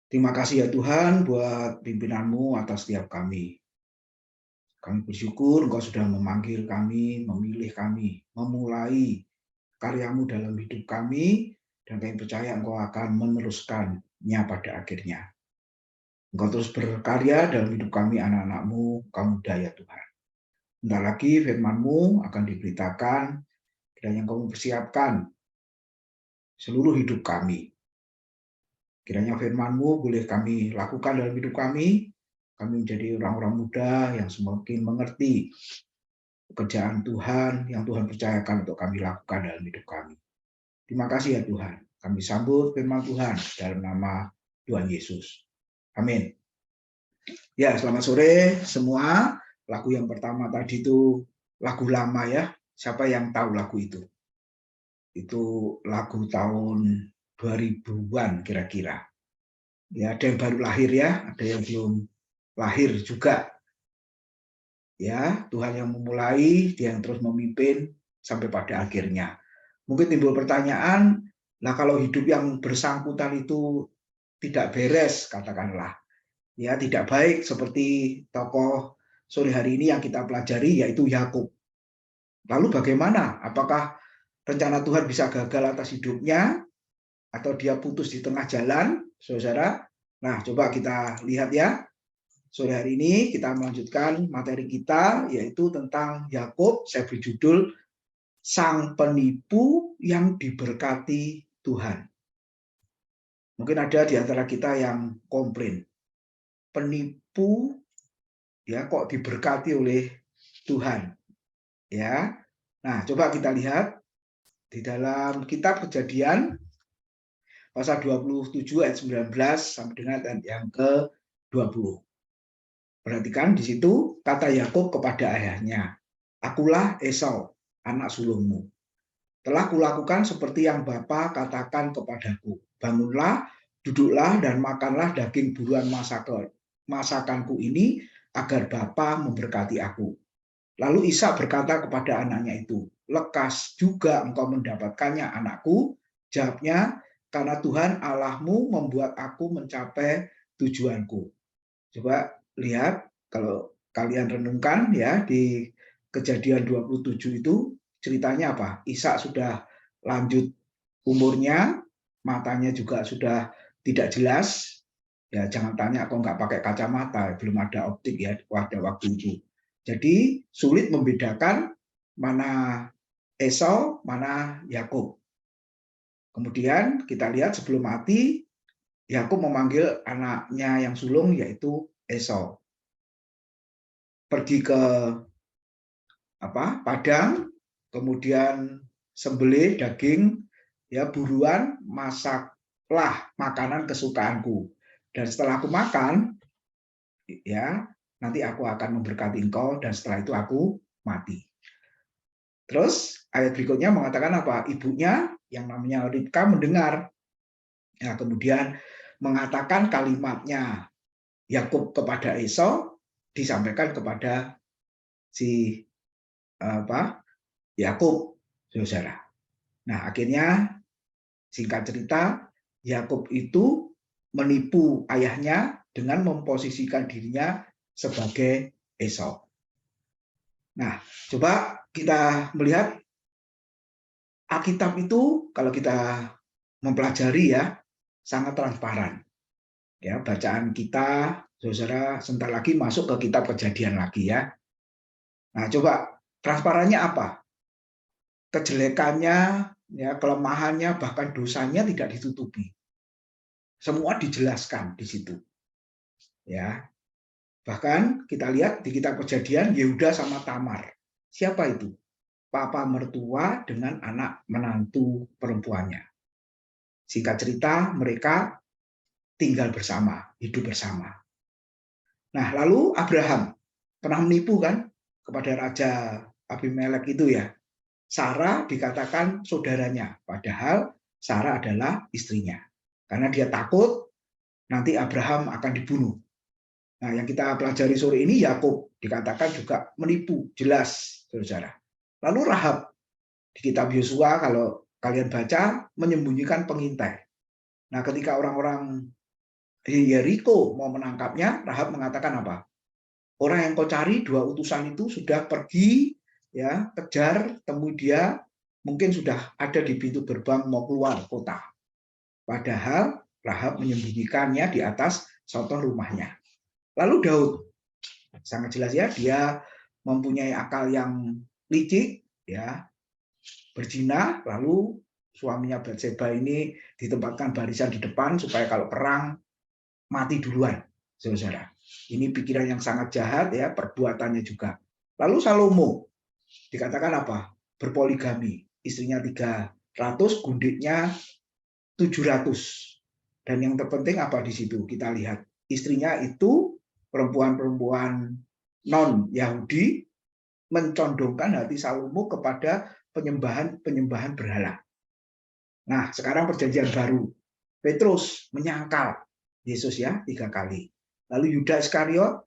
Terima kasih ya Tuhan buat pimpinan-Mu atas setiap kami. Kami bersyukur Engkau sudah memanggil kami, memilih kami, memulai karya-Mu dalam hidup kami, dan kami percaya Engkau akan meneruskannya pada akhirnya. Engkau terus berkarya dalam hidup kami, anak-anak-Mu, kaum muda ya Tuhan. Bentar lagi firman-Mu akan diberitakan, dan yang Kau persiapkan seluruh hidup kami. Kiranya firman-Mu boleh kami lakukan dalam hidup kami menjadi orang-orang muda yang semakin mengerti pekerjaan Tuhan yang Tuhan percayakan untuk kami lakukan dalam hidup kami. Terima kasih ya Tuhan. Kami sambut firman Tuhan dalam nama Tuhan Yesus. Amin. Ya, selamat sore semua. Lagu yang pertama tadi itu lagu lama ya. Siapa yang tahu lagu itu? Itu lagu tahun 2000-an kira-kira. Ya, ada yang baru lahir ya, ada yang belum lahir juga. Ya, Tuhan yang memulai, Dia yang terus memimpin sampai pada akhirnya. Mungkin timbul pertanyaan, nah kalau hidup yang bersangkutan itu tidak beres, katakanlah, ya tidak baik seperti tokoh sore hari ini yang kita pelajari, yaitu Yakub. Lalu bagaimana? Apakah rencana Tuhan bisa gagal atas hidupnya, atau dia putus di tengah jalan, saudara? Nah, coba kita lihat ya. Sore hari ini kita melanjutkan materi kita, yaitu tentang Yakub. Saya beri judul Sang Penipu yang Diberkati Tuhan. Mungkin ada di antara kita yang komplain, penipu ya kok diberkati oleh Tuhan. Ya. Nah, coba kita lihat di dalam kitab Kejadian pasal 27 ayat 19 sampai dengan yang ke-20. Perhatikan di situ kata Yakub kepada ayahnya, "Akulah Esau, anak sulungmu. Telah kulakukan seperti yang Bapa katakan kepadaku. Bangunlah, duduklah dan makanlah daging buruan masakanku ini agar Bapa memberkati aku." Lalu Ishak berkata kepada anaknya itu, "Lekas juga engkau mendapatkannya, anakku." Jawabnya, "Karena Tuhan Allahmu membuat aku mencapai tujuanku." Coba lihat, kalau kalian renungkan ya, di Kejadian 27 itu ceritanya apa? Ishak sudah lanjut umurnya, matanya juga sudah tidak jelas. Ya jangan tanya kok nggak pakai kacamata, belum ada optik ya pada waktu itu. Jadi sulit membedakan mana Esau, mana Yakub. Kemudian kita lihat sebelum mati, Yakub memanggil anaknya yang sulung yaitu Esau. Pergi ke padang, kemudian sembelih daging, ya buruan, masaklah makanan kesukaanku. Dan setelah aku makan, ya nanti aku akan memberkati engkau dan setelah itu aku mati. Terus ayat berikutnya mengatakan apa? Ibunya yang namanya Ribka mendengar. Ya, kemudian mengatakan kalimatnya Yakub kepada Esau disampaikan kepada si Yakub, saudara. Nah, akhirnya singkat cerita, Yakub itu menipu ayahnya dengan memposisikan dirinya sebagai Esau. Nah, coba kita melihat Alkitab itu kalau kita mempelajari ya sangat transparan. Ya, bacaan kita, saudara, sebentar lagi masuk ke kitab Kejadian lagi ya. Nah, coba transparannya apa? Kejelekannya, ya, kelemahannya, bahkan dosanya tidak ditutupi. Semua dijelaskan di situ. Ya. Bahkan kita lihat di kitab Kejadian Yehuda sama Tamar. Siapa itu? Papa mertua dengan anak menantu perempuannya. Singkat cerita, mereka tinggal bersama, hidup bersama. Nah, lalu Abraham pernah menipu kan kepada Raja Abimelek itu ya. Sarah dikatakan saudaranya, padahal Sarah adalah istrinya. Karena dia takut nanti Abraham akan dibunuh. Nah, yang kita pelajari sore ini Yakub dikatakan juga menipu, jelas, saudara. Lalu Rahab di kitab Yosua kalau kalian baca menyembunyikan pengintai. Nah, ketika orang-orang Yeriko mau menangkapnya, Rahab mengatakan apa? Orang yang kau cari, 2 utusan itu sudah pergi, ya, kejar, temui dia, mungkin sudah ada di pintu gerbang mau keluar kota. Padahal Rahab menyembunyikannya di atas sotoh rumahnya. Lalu Daud, sangat jelas ya, dia mempunyai akal yang licik, ya, berzina, lalu suaminya Batseba ini ditempatkan barisan di depan supaya kalau perang mati duluan, saudara. Ini pikiran yang sangat jahat ya, perbuatannya juga. Lalu Salomo dikatakan apa? Berpoligami, istrinya 300, gundiknya 700. Dan yang terpenting apa di situ? Kita lihat istrinya itu perempuan-perempuan non-Yahudi mencondongkan hati Salomo kepada penyembahan berhala. Nah, sekarang perjanjian baru. Petrus menyangkal Yesus ya 3 kali. Lalu Yudas Iskariot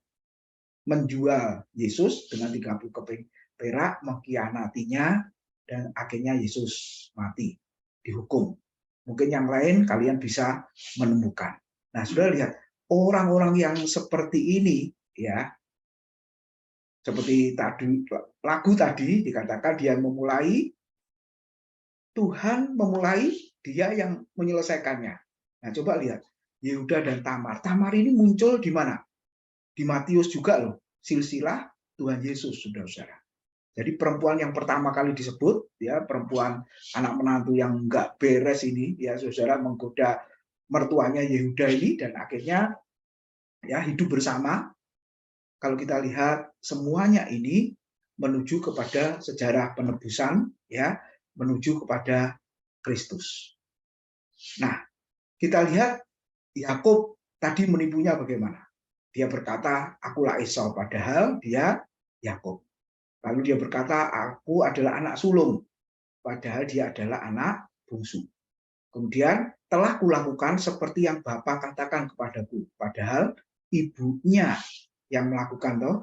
menjual Yesus dengan 30 keping perak, mengkhianatinya, dan akhirnya Yesus mati, dihukum. Mungkin yang lain kalian bisa menemukan. Nah, sudah lihat orang-orang yang seperti ini ya, seperti tadi lagu tadi dikatakan dia memulai, Tuhan memulai, dia yang menyelesaikannya. Nah, coba lihat Yehuda dan Tamar. Tamar ini muncul di mana? Di Matius juga loh, silsilah Tuhan Yesus, saudara-saudara. Jadi perempuan yang pertama kali disebut, ya, perempuan anak menantu yang enggak beres ini, ya, saudara, menggoda mertuanya Yehuda ini, dan akhirnya ya hidup bersama. Kalau kita lihat semuanya ini menuju kepada sejarah penebusan, ya, menuju kepada Kristus. Nah, kita lihat Yakub tadi menipunya bagaimana? Dia berkata, akulah Esau, padahal dia Yakub. Lalu dia berkata, aku adalah anak sulung, padahal dia adalah anak bungsu. Kemudian, telah kulakukan seperti yang Bapa katakan kepadaku, padahal ibunya yang melakukan toh.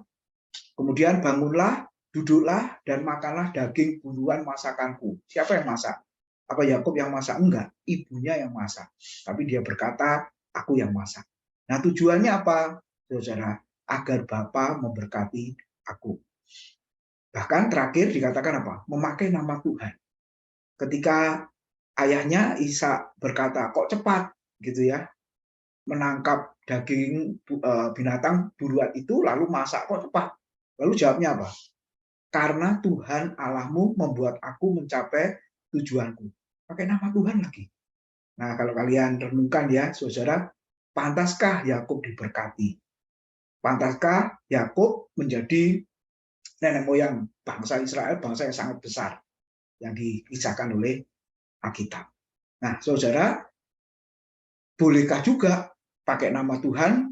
Kemudian bangunlah, duduklah, dan makanlah daging buruan masakanku. Siapa yang masak? Apa Yakub yang masak? Enggak, ibunya yang masak. Tapi dia berkata, aku yang masak. Nah, tujuannya apa, saudara? Agar Bapa memberkati aku. Bahkan terakhir dikatakan apa? Memakai nama Tuhan. Ketika ayahnya Ishak berkata, kok cepat gitu ya, menangkap daging binatang buruan itu lalu masak kok cepat. Lalu jawabnya apa? Karena Tuhan Allahmu membuat aku mencapai tujuanku. Pakai nama Tuhan lagi. Nah, kalau kalian renungkan ya, saudara, pantaskah Yakub diberkati? Pantaskah Yakub menjadi nenek moyang bangsa Israel, bangsa yang sangat besar yang dikisahkan oleh Alkitab? Nah, saudara, bolehkah juga pakai nama Tuhan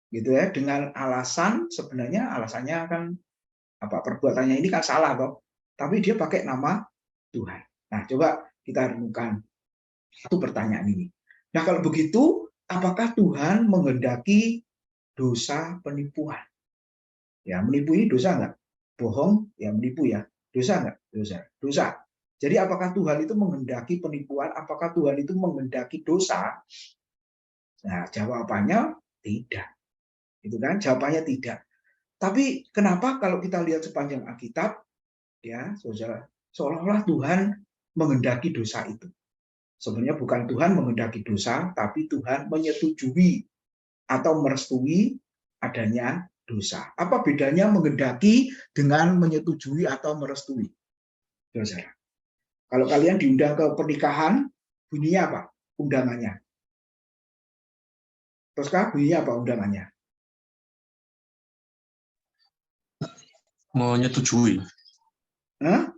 gitu ya, dengan alasan, sebenarnya alasannya kan apa, perbuatannya ini kan salah toh, tapi dia pakai nama Tuhan. Nah, coba kita renungkan satu pertanyaan ini. Nah, kalau begitu, apakah Tuhan menghendaki dosa penipuan? Ya, menipu ini dosa enggak? Bohong, ya menipu ya. Dosa enggak? Dosa. Dosa. Jadi apakah Tuhan itu menghendaki penipuan? Apakah Tuhan itu menghendaki dosa? Nah, jawabannya tidak. Itu kan? Jawabannya tidak. Tapi kenapa kalau kita lihat sepanjang Alkitab, ya, saudara, seolah-olah Tuhan menghendaki dosa itu. Sebenarnya bukan Tuhan menghendaki dosa, tapi Tuhan menyetujui atau merestui adanya dosa. Apa bedanya menghendaki dengan menyetujui atau merestui? Saudara, kalau kalian diundang ke pernikahan, bunyinya apa? Undangannya. Teruskah bunyinya apa undangannya? Menyetujui. Hah?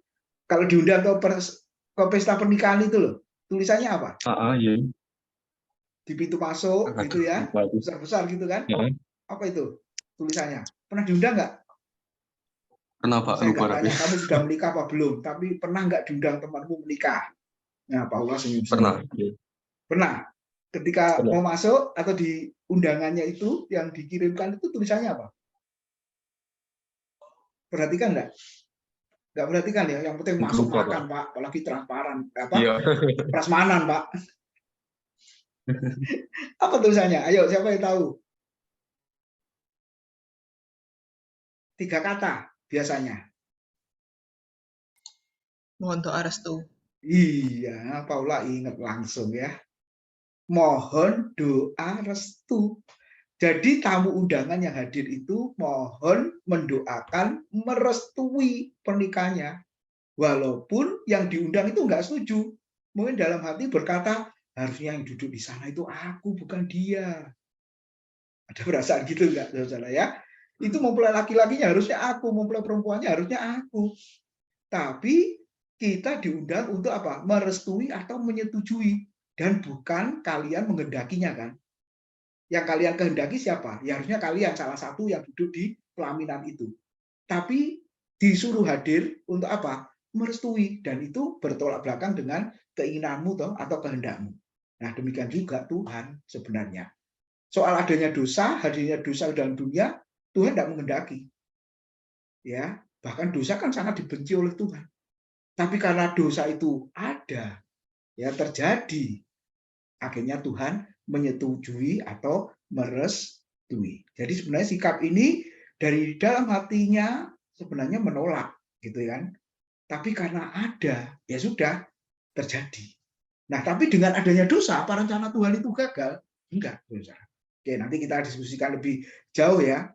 Kalau diundang ke pesta pernikahan itu loh, tulisannya apa? Iya. Di pintu masuk gitu ya, besar-besar gitu kan? Ya. Apa itu tulisannya? Pernah diundang nggak? Pernah Pak, Saya lupa nggak tapi. tanya kamu sudah menikah apa belum, tapi pernah nggak diundang temanmu menikah? Nah, Paula senyum-senyum. Pernah. Pernah. Ketika Pernah. mau masuk atau di undangannya itu yang dikirimkan itu tulisannya apa? Perhatikan nggak? Nggak perhatikan ya. Yang penting masuk Lupa, makan Pak. Pak, apalagi transparan, apa? Iya. Prasmanan Pak. Apa tulisannya? Ayo, siapa yang tahu? 3 kata biasanya. Mohon doa restu. Iya, Paula ingat langsung ya. Mohon doa restu. Jadi tamu undangan yang hadir itu mohon mendoakan merestui pernikahannya. Walaupun yang diundang itu nggak setuju. Mungkin dalam hati berkata, harusnya yang duduk di sana itu aku, bukan dia. Ada perasaan gitu nggak, saudara ya? Itu mempelai laki-lakinya harusnya aku, mempelai perempuannya harusnya aku. Tapi kita diundang untuk apa? Merestui atau menyetujui. Dan bukan kalian menghendakinya kan. Yang kalian kehendaki siapa? Ya harusnya kalian salah satu yang duduk di pelaminan itu. Tapi disuruh hadir untuk apa? Merestui. Dan itu bertolak belakang dengan keinginanmu toh, atau kehendakmu. Nah demikian juga Tuhan sebenarnya. Soal adanya dosa, hadirnya dosa dalam dunia, Tuhan tidak menghendaki. Ya, bahkan dosa kan sangat dibenci oleh Tuhan. Tapi karena dosa itu ada, ya terjadi, akhirnya Tuhan menyetujui atau merestui. Jadi sebenarnya sikap ini dari dalam hatinya sebenarnya menolak, gitu kan. Tapi karena ada, ya sudah terjadi. Nah, tapi dengan adanya dosa, apa rencana Tuhan itu gagal? Enggak, saudara. Oke, nanti kita diskusikan lebih jauh ya.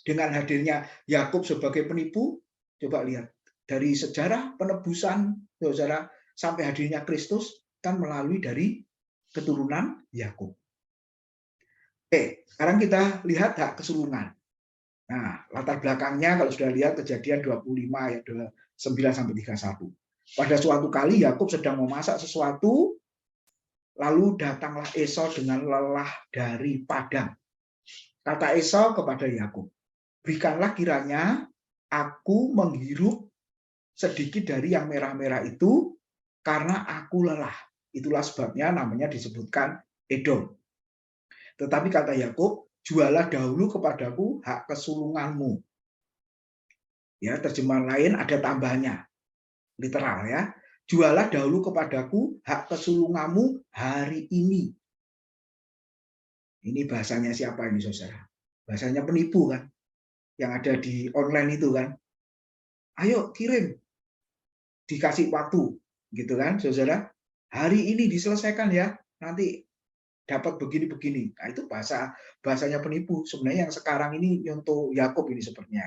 Dengan hadirnya Yakub sebagai penipu, coba lihat dari sejarah penebusan saudara sampai hadirnya Kristus kan melalui dari keturunan Yakub. Oke, sekarang kita lihat hak kesulungan. Nah, latar belakangnya kalau sudah lihat Kejadian 25 ayat 9 sampai 31. Pada suatu kali Yakub sedang memasak sesuatu, lalu datanglah Esau dengan lelah dari padang. Kata Esau kepada Yakub, berikanlah kiranya aku menghirup sedikit dari yang merah-merah itu karena aku lelah. Itulah sebabnya namanya disebutkan Edom. Tetapi kata Yakub, jualah dahulu kepadaku hak kesulunganmu. Ya, terjemahan lain ada tambahnya, literal ya. Jualah dahulu kepadaku hak kesulunganmu hari ini. Ini bahasanya siapa ini, saudara? Bahasanya penipu kan, yang ada di online itu kan. Ayo kirim, dikasih waktu, gitu kan, saudara. Hari ini diselesaikan ya, nanti dapat begini-begini. Nah, itu bahasanya penipu. Sebenarnya yang sekarang ini untuk Yakub ini sepertinya.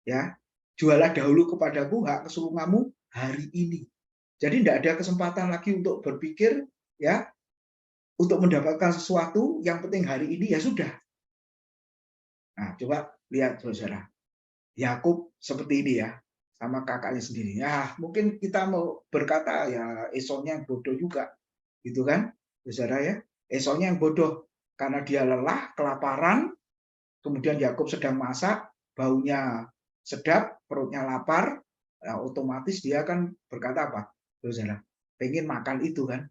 Ya, jualah dahulu kepadaku hak kesulunganmu hari ini. Jadi tidak ada kesempatan lagi untuk berpikir ya, untuk mendapatkan sesuatu, yang penting hari ini ya sudah. Nah, coba lihat saudara. Yakub seperti ini ya, sama kakaknya sendiri. Ya, mungkin kita mau berkata ya Esaunya yang bodoh juga, gitu kan, saudara ya. Esaunya yang bodoh karena dia lelah, kelaparan, kemudian Yakub sedang masak, baunya sedap, perutnya lapar, nah, otomatis dia kan berkata apa, saudara? Pengen makan itu kan.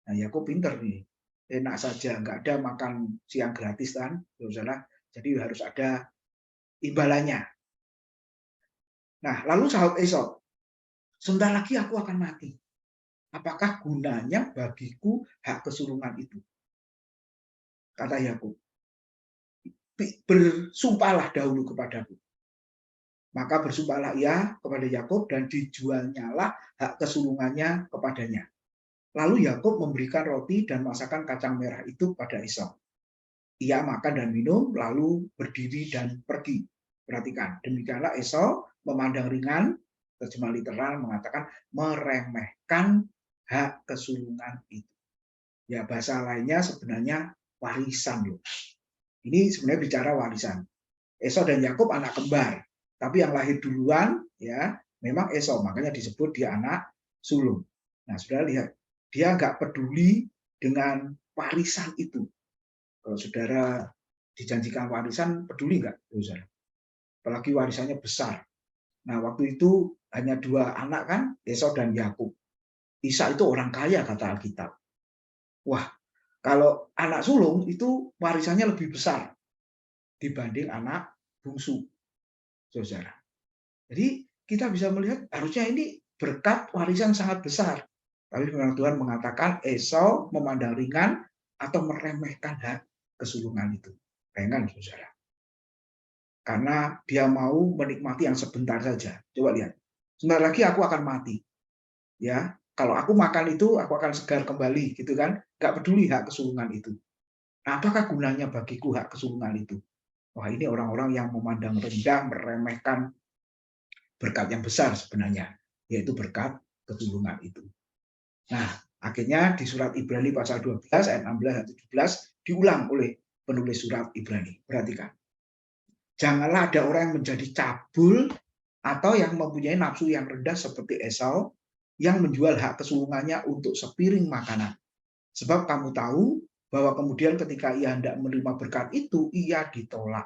Nah, Yakub pinter nih, enak saja, nggak ada makan siang gratis kan, saudara. Jadi harus ada imbalannya. Nah, lalu sahut Esau, sebentar lagi aku akan mati. Apakah gunanya bagiku hak kesulungan itu? Kata Yakub, bersumpahlah dahulu kepadaku. Maka bersumpahlah ia kepada Yakub dan dijualnyalah hak kesulungannya kepadanya. Lalu Yakub memberikan roti dan masakan kacang merah itu pada Esau. Ia makan dan minum, lalu berdiri dan pergi. Perhatikan, demikianlah Esau memandang ringan, terjemah literal mengatakan meremehkan hak kesulungan itu. Ya, bahasa lainnya sebenarnya warisan loh. Ini sebenarnya bicara warisan. Esau dan Yakub anak kembar, tapi yang lahir duluan ya memang Esau, makanya disebut dia anak sulung. Nah, saudara lihat, dia nggak peduli dengan warisan itu. Kalau saudara dijanjikan warisan, peduli nggak, saudara? Apalagi warisannya besar. Nah, waktu itu hanya 2 anak kan, Esau dan Yakub. Ishak itu orang kaya kata Alkitab. Wah, kalau anak sulung itu warisannya lebih besar dibanding anak bungsu, saudara. Jadi kita bisa melihat harusnya ini berkat warisan sangat besar. Tapi firman Tuhan mengatakan Esau memandang ringan atau meremehkan hak kesulungan itu. Bayangkan, saudara. Karena dia mau menikmati yang sebentar saja. Coba lihat. Sebentar lagi aku akan mati. Ya, kalau aku makan itu, aku akan segar kembali, gitu kan? Gak peduli hak kesulungan itu. Nah, apakah gunanya bagiku hak kesulungan itu? Wah, ini orang-orang yang memandang rendah, meremehkan berkat yang besar sebenarnya, yaitu berkat kesulungan itu. Nah, akhirnya di surat Ibrani pasal 12 ayat 16 dan 17 diulang oleh penulis surat Ibrani. Perhatikan. Janganlah ada orang yang menjadi cabul atau yang mempunyai nafsu yang rendah seperti Esau yang menjual hak kesulungannya untuk sepiring makanan. Sebab kamu tahu bahwa kemudian ketika ia hendak menerima berkat itu, ia ditolak.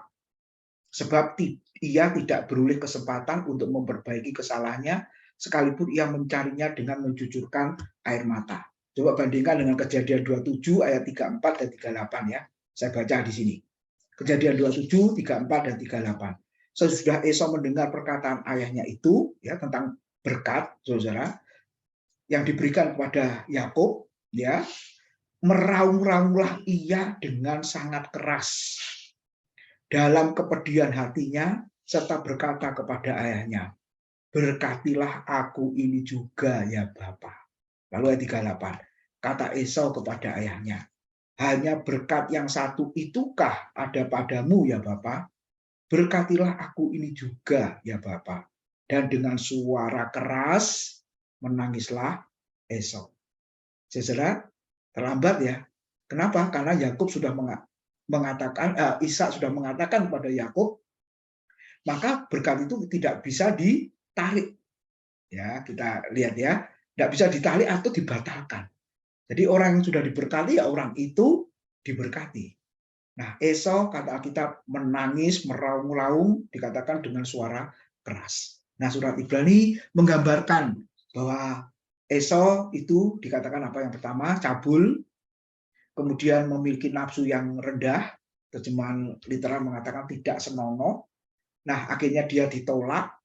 Sebab ia tidak beroleh kesempatan untuk memperbaiki kesalahannya, sekalipun ia mencarinya dengan mencucurkan air mata. Coba bandingkan dengan Kejadian 27 ayat 34 dan 38 ya. Saya baca di sini. Kejadian 27, 34 dan 38. Sesudah Esau mendengar perkataan ayahnya itu ya tentang berkat, saudara, yang diberikan kepada Yakub, ya, meraung-raunglah ia dengan sangat keras dalam kepedihan hatinya serta berkata kepada ayahnya, berkatilah aku ini juga ya Bapa. Lalu ayat 38, kata Esau kepada ayahnya, hanya berkat yang satu itukah ada padamu ya Bapa? Berkatilah aku ini juga ya Bapa. Dan dengan suara keras menangislah Esau. Saudara, terlambat ya. Kenapa? Karena Yakub sudah mengatakan, Ishak sudah mengatakan kepada Yakub, maka berkat itu tidak bisa ditarik. Ya, kita lihat ya, tidak bisa ditarik atau dibatalkan. Jadi orang yang sudah diberkati ya orang itu diberkati. Nah, Esau kata Alkitab menangis, meraung-raung, dikatakan dengan suara keras. Nah, surat Ibrani menggambarkan bahwa Esau itu dikatakan apa yang pertama, cabul, kemudian memiliki nafsu yang rendah, terjemahan literal mengatakan tidak senonoh. Nah, akhirnya dia ditolak,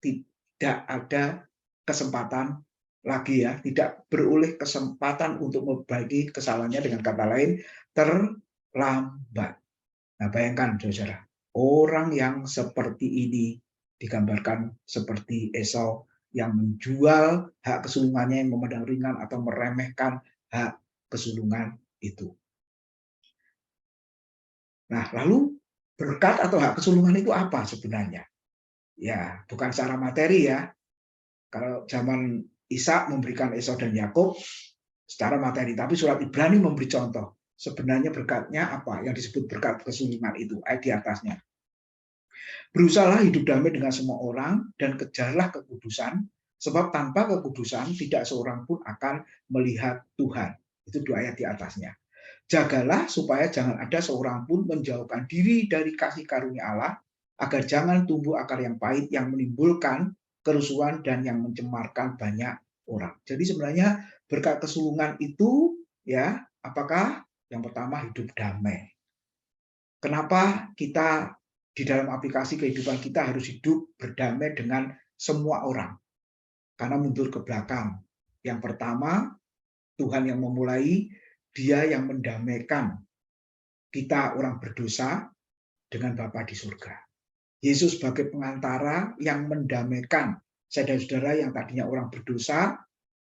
tidak ada kesempatan lagi ya, tidak beroleh kesempatan untuk memperbaiki kesalahannya, dengan kata lain, terlambat. Nah, bayangkan saudara, orang yang seperti ini digambarkan seperti Esau yang menjual hak kesulungannya, yang memandang ringan atau meremehkan hak kesulungan itu. Nah, lalu berkat atau hak kesulungan itu apa sebenarnya? Ya, bukan secara materi ya. Kalau zaman Ishak memberikan Esau dan Yakub secara materi, tapi surat Ibrani memberi contoh. Sebenarnya berkatnya apa? Yang disebut berkat kesulungan itu, ayat di atasnya. Berusahalah hidup damai dengan semua orang dan kejarlah kekudusan, sebab tanpa kekudusan tidak seorang pun akan melihat Tuhan. Itu dua ayat di atasnya. Jagalah supaya jangan ada seorang pun menjauhkan diri dari kasih karunia Allah, agar jangan tumbuh akar yang pahit yang menimbulkan kerusuhan dan yang mencemarkan banyak orang. Jadi sebenarnya berkat kesulungan itu ya, apakah? Yang pertama hidup damai. Kenapa kita di dalam aplikasi kehidupan kita harus hidup berdamai dengan semua orang? Karena mundur ke belakang. Yang pertama, Tuhan yang memulai, Dia yang mendamaikan kita orang berdosa dengan Bapa di surga. Yesus sebagai pengantara yang mendamaikan saudara-saudara yang tadinya orang berdosa,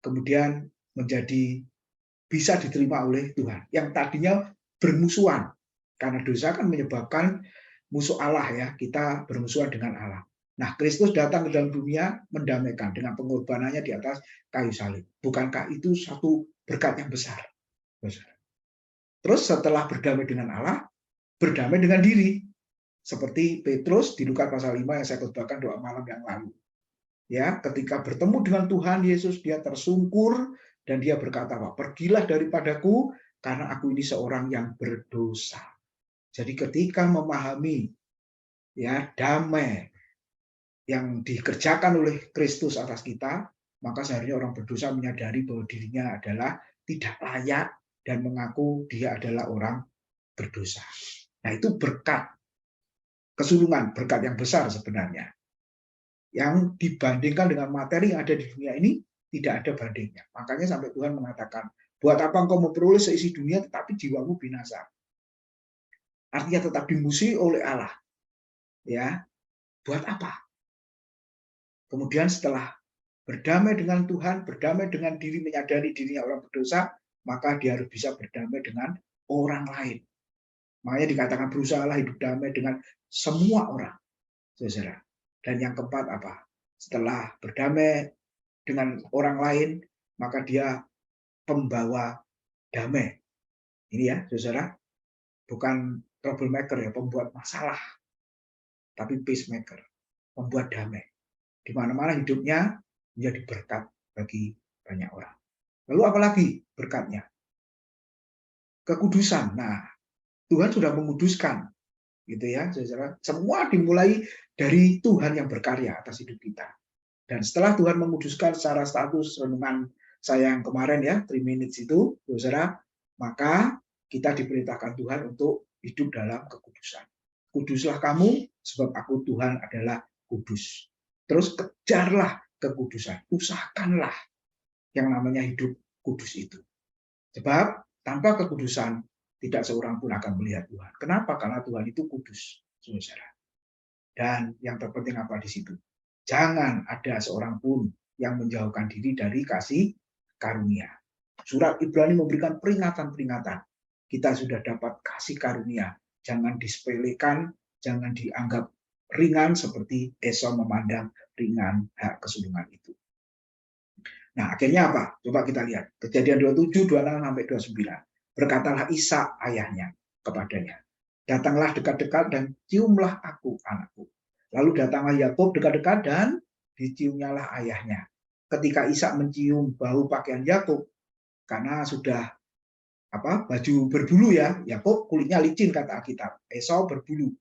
kemudian menjadi bisa diterima oleh Tuhan. Yang tadinya bermusuhan, karena dosa kan menyebabkan musuh Allah ya, kita bermusuhan dengan Allah. Nah, Kristus datang ke dalam dunia mendamaikan dengan pengorbanannya di atas kayu salib. Bukankah itu satu berkat yang besar? Terus setelah berdamai dengan Allah, berdamai dengan diri. Seperti Petrus di Lukas pasal 5 yang saya khotbahkan doa malam yang lalu. Ya, ketika bertemu dengan Tuhan Yesus, dia tersungkur dan dia berkata, pergilah daripadaku karena aku ini seorang yang berdosa. Jadi ketika memahami ya damai yang dikerjakan oleh Kristus atas kita, maka seharusnya orang berdosa menyadari bahwa dirinya adalah tidak layak dan mengaku dia adalah orang berdosa. Nah, itu berkat kesulungan, berkat yang besar sebenarnya. Yang dibandingkan dengan materi yang ada di dunia ini, tidak ada bandingnya. Makanya sampai Tuhan mengatakan, Buat apa engkau memperoleh seisi dunia tetapi jiwamu binasa? Artinya tetap dimusuhi oleh Allah. Ya, buat apa? Kemudian setelah berdamai dengan Tuhan, berdamai dengan diri, menyadari dirinya orang berdosa, maka dia harus bisa berdamai dengan orang lain. Makanya dikatakan berusahalah hidup damai dengan semua orang, saudara. Dan yang keempat apa? Setelah berdamai dengan orang lain, maka dia pembawa damai. Ini ya, saudara, bukan troublemaker ya, pembuat masalah, tapi peacemaker, pembuat damai. Di mana-mana hidupnya menjadi berkat bagi banyak orang. Lalu apalagi berkatnya? Kekudusan. Nah, Tuhan sudah menguduskan, gitu ya, saudara. Semua dimulai dari Tuhan yang berkarya atas hidup kita. Dan setelah Tuhan menguduskan secara status renungan saya yang kemarin ya, 3 minutes itu, saudara, maka kita diperintahkan Tuhan untuk hidup dalam kekudusan. Kuduslah kamu, sebab aku Tuhan adalah kudus. Terus kejarlah kekudusan, usahakanlah yang namanya hidup kudus itu. Sebab tanpa kekudusan, tidak seorang pun akan melihat Tuhan. Kenapa? Karena Tuhan itu kudus, saudara. Dan yang terpenting apa di situ? Jangan ada seorang pun yang menjauhkan diri dari kasih karunia. Surat Ibrani memberikan peringatan-peringatan. Kita sudah dapat kasih karunia. Jangan disepelekan, jangan dianggap ringan seperti Esau memandang ringan hak kesulungan itu. Nah, akhirnya apa? Coba kita lihat. Kejadian 27, 26 sampai 29. Berkatalah Ishak ayahnya kepadanya, datanglah dekat-dekat dan ciumlah aku, anakku. Lalu datanglah Yakub dekat-dekat dan diciumnyalah ayahnya. Ketika Ishak mencium bau pakaian Yakub, karena sudah baju berbulu ya, Yakub kulitnya licin kata Alkitab, Esau berbulu.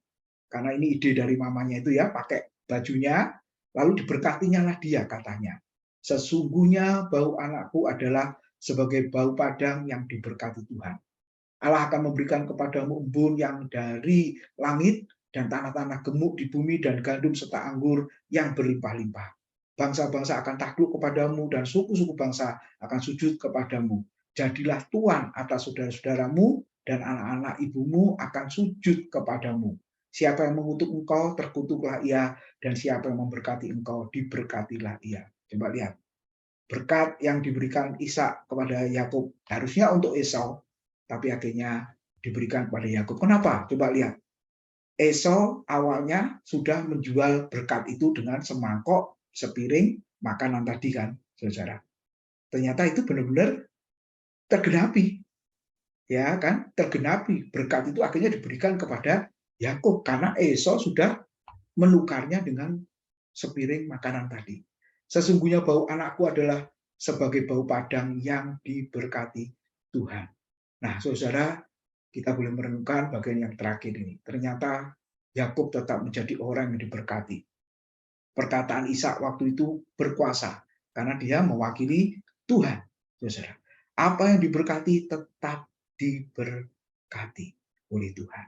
Karena ini ide dari mamanya itu ya, pakai bajunya, lalu diberkatinya lah dia katanya. Sesungguhnya bau anakku adalah sebagai bau padang yang diberkati Tuhan. Allah akan memberikan kepadamu embun yang dari langit dan tanah-tanah gemuk di bumi dan gandum serta anggur yang berlimpah-limpah. Bangsa-bangsa akan takluk kepadamu dan suku-suku bangsa akan sujud kepadamu. Jadilah tuan atas saudara-saudaramu dan anak-anak ibumu akan sujud kepadamu. Siapa yang mengutuk engkau, terkutuklah ia, dan siapa yang memberkati engkau, diberkatilah ia. Coba lihat. Berkat yang diberikan Ishak kepada Yakub harusnya untuk Esau, tapi akhirnya diberikan kepada Yakub. Kenapa? Coba lihat. Esau awalnya sudah menjual berkat itu dengan semangkok, sepiring, makanan tadi kan, saudara. Ternyata itu benar-benar tergenapi. Ya kan? Tergenapi. Berkat itu akhirnya diberikan kepada Yakub karena Esau sudah menukarnya dengan sepiring makanan tadi. Sesungguhnya bau anakku adalah sebagai bau padang yang diberkati Tuhan. Nah, saudara, kita boleh merenungkan bagian yang terakhir ini. Ternyata Yakub tetap menjadi orang yang diberkati. Perkataan Ishak waktu itu berkuasa karena dia mewakili Tuhan, saudara. Apa yang diberkati tetap diberkati oleh Tuhan.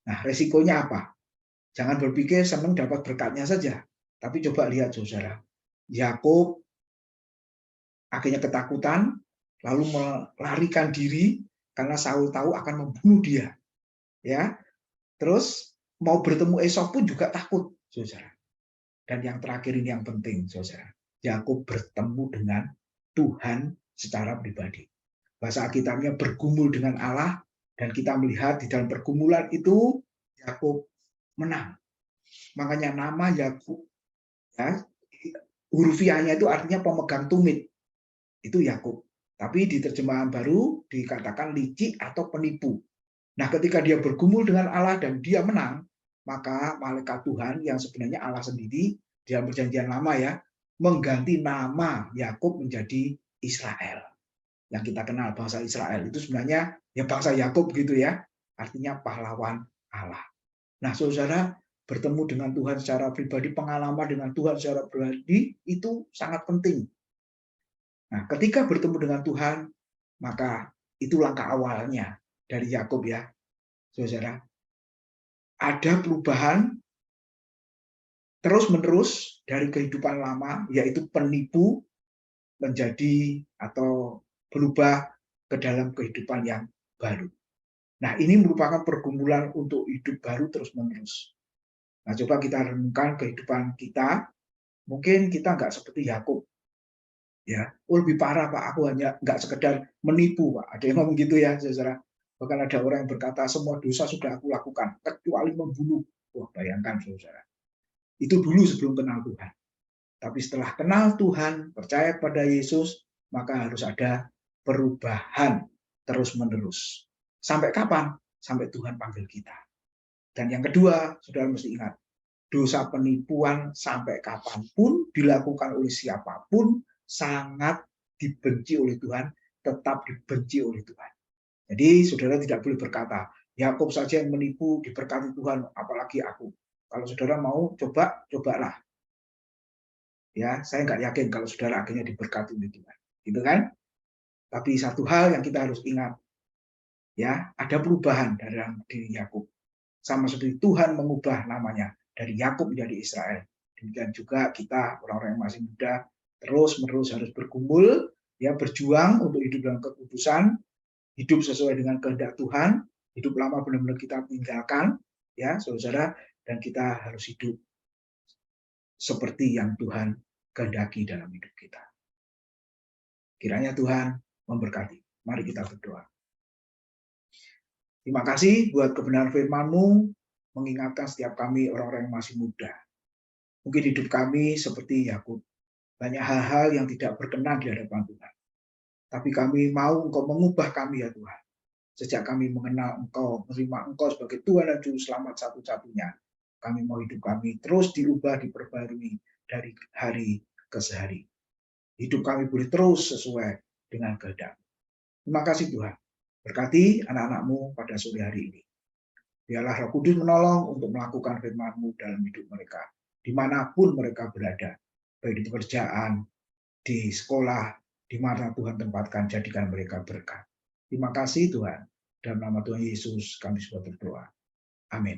Nah, resikonya apa? Jangan berpikir senang dapat berkatnya saja. Tapi coba lihat saudara. Yakub akhirnya ketakutan, lalu melarikan diri karena Saul tahu akan membunuh dia. Ya, terus mau bertemu Esau pun juga takut, saudara. Dan yang terakhir ini yang penting, saudara. Yakub bertemu dengan Tuhan secara pribadi. Bahasa Alkitabnya bergumul dengan Allah, dan kita melihat di dalam pergumulan itu Yakub menang. Makanya nama Yakub, ya, hurufiahnya itu artinya pemegang tumit. Itu Yakub. Tapi di terjemahan baru dikatakan licik atau penipu. Nah, ketika dia bergumul dengan Allah dan dia menang, maka malaikat Tuhan yang sebenarnya Allah sendiri dalam perjanjian lama ya, mengganti nama Yakub menjadi Israel. Yang kita kenal bangsa Israel itu sebenarnya ya bangsa Yakub gitu ya. Artinya pahlawan Allah. Nah, saudara, bertemu dengan Tuhan secara pribadi, pengalaman dengan Tuhan secara pribadi itu sangat penting. Nah, ketika bertemu dengan Tuhan, maka itu langkah awalnya dari Yakub ya, saudara. Ada perubahan terus-menerus dari kehidupan lama, yaitu penipu menjadi atau berubah ke dalam kehidupan yang baru. Nah, ini merupakan pergumulan untuk hidup baru terus-menerus. Nah, coba kita renungkan kehidupan kita. Mungkin kita nggak seperti Yakub, ya. Oh, lebih parah Pak, aku hanya nggak sekedar menipu Pak. Ada yang ngomong gitu ya, saudara. Bahkan ada orang yang berkata semua dosa sudah aku lakukan, kecuali membunuh. Wah, bayangkan saudara. Itu dulu sebelum kenal Tuhan. Tapi setelah kenal Tuhan, percaya pada Yesus, maka harus ada perubahan terus-menerus. Sampai kapan? Sampai Tuhan panggil kita. Dan yang kedua, saudara mesti ingat, dosa penipuan sampai kapanpun dilakukan oleh siapapun sangat dibenci oleh Tuhan, tetap dibenci oleh Tuhan. Jadi saudara tidak boleh berkata, Yakub saja yang menipu diberkati Tuhan, apalagi aku. Kalau saudara mau coba, cobalah. Ya, saya nggak yakin kalau saudara akhirnya diberkati oleh Tuhan, gitu kan? Tapi satu hal yang kita harus ingat, ya, ada perubahan dalam diri Yakub. Sama seperti Tuhan mengubah namanya dari Yakub menjadi Israel. Demikian juga kita orang-orang yang masih muda terus-menerus harus berkumpul, ya, berjuang untuk hidup dalam kekudusan, hidup sesuai dengan kehendak Tuhan, hidup lama benar-benar kita tinggalkan, ya, saudara, dan kita harus hidup seperti yang Tuhan kehendaki dalam hidup kita. Kiranya Tuhan memberkati. Mari kita berdoa. Terima kasih buat kebenaran firman-Mu, mengingatkan setiap kami orang-orang yang masih muda. Mungkin hidup kami seperti Yakub, banyak hal-hal yang tidak berkenan di hadapan Tuhan. Tapi kami mau Engkau mengubah kami ya Tuhan. Sejak kami mengenal Engkau, menerima Engkau sebagai Tuhan dan Juru Selamat satu-satunya, kami mau hidup kami terus diubah, diperbarui dari hari ke hari. Hidup kami boleh terus sesuai dengan kehendak. Terima kasih Tuhan. Berkati anak-anak-Mu pada sore hari ini. Biarlah Roh Kudus menolong untuk melakukan firman-Mu dalam hidup mereka, dimanapun mereka berada, baik di pekerjaan, di sekolah, di mana Tuhan tempatkan, jadikan mereka berkat. Terima kasih Tuhan. Dalam nama Tuhan Yesus kami sudah berdoa. Amin.